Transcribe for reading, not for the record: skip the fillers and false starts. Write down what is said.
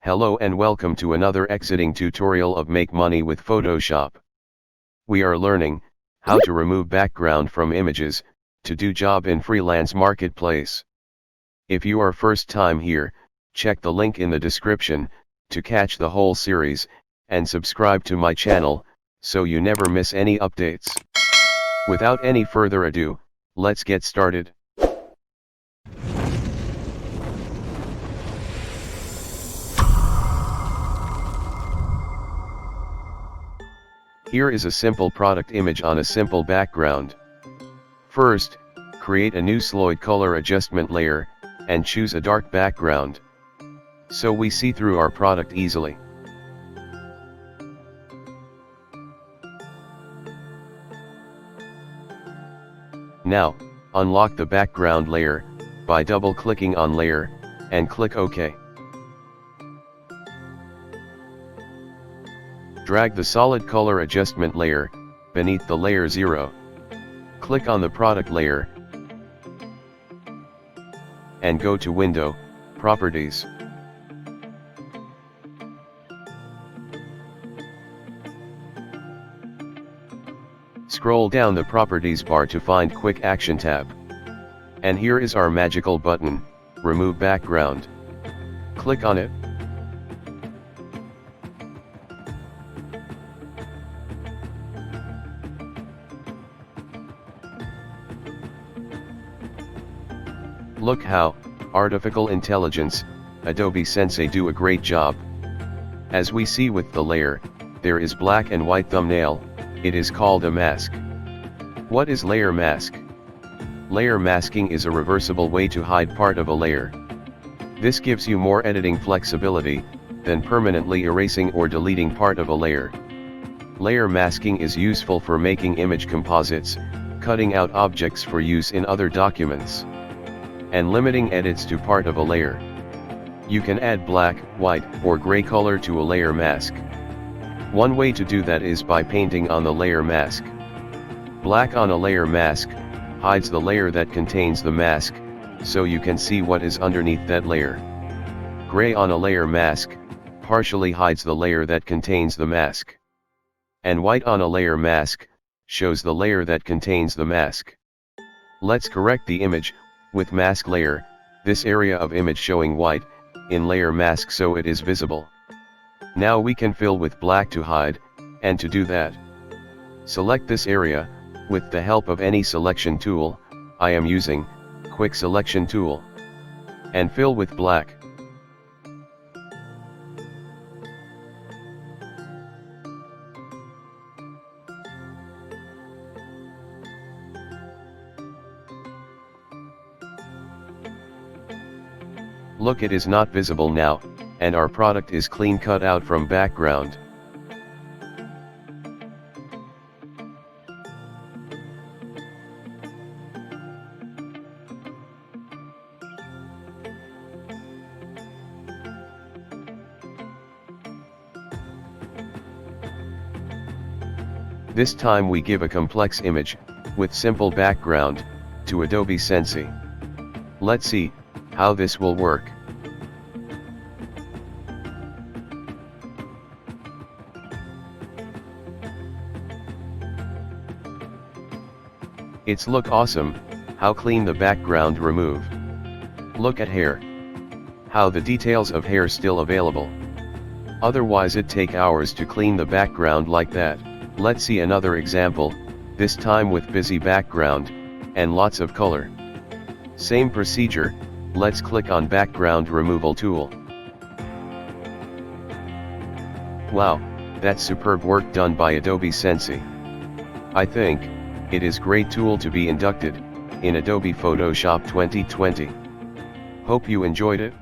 Hello and welcome to another exciting tutorial of Make Money with Photoshop. We are learning how to remove background from images to do job in freelance marketplace. If you are first time here, check the link in the description to catch the whole series and subscribe to my channel so you never miss any updates. Without any further ado, let's get started. Here is a simple product image on a simple background. First, create a new solid color adjustment layer, and choose a dark background, so we see through our product easily. Now, unlock the background layer, by double-clicking on layer, and click OK. Drag the solid color adjustment layer beneath the layer 0. Click on the product layer and go to Window, Properties. Scroll down the Properties bar to find Quick Action tab. And here is our magical button, Remove Background. Click on it. Look how artificial intelligence, Adobe Sensei do a great job. As we see with the layer, there is black and white thumbnail. It is called a mask. What is layer mask? Layer masking is a reversible way to hide part of a layer. This gives you more editing flexibility than permanently erasing or deleting part of a layer. Layer masking is useful for making image composites, cutting out objects for use in other documents, and limiting edits to part of a layer. You can add black, white, or gray color to a layer mask. One way to do that is by painting on the layer mask. Black on a layer mask hides the layer that contains the mask, so you can see what is underneath that layer. Gray on a layer mask partially hides the layer that contains the mask. And white on a layer mask shows the layer that contains the mask. Let's correct the image with mask layer, this area of image showing white in layer mask so it is visible. Now we can fill with black to hide, and to do that, select this area with the help of any selection tool. I am using Quick Selection tool, and fill with black. Look, it is not visible now, and our product is clean cut out from background. This time we give a complex image, with simple background, to Adobe Sensei. Let's see how this will work. It's look awesome, how clean the background removed. Look at hair. How the details of hair still available. Otherwise it take hours to clean the background like that. Let's see another example, this time with busy background, and lots of color. Same procedure, let's click on background removal tool. Wow, that's superb work done by Adobe Sensei. I think it is great tool to be inducted in Adobe Photoshop 2020. Hope you enjoyed it.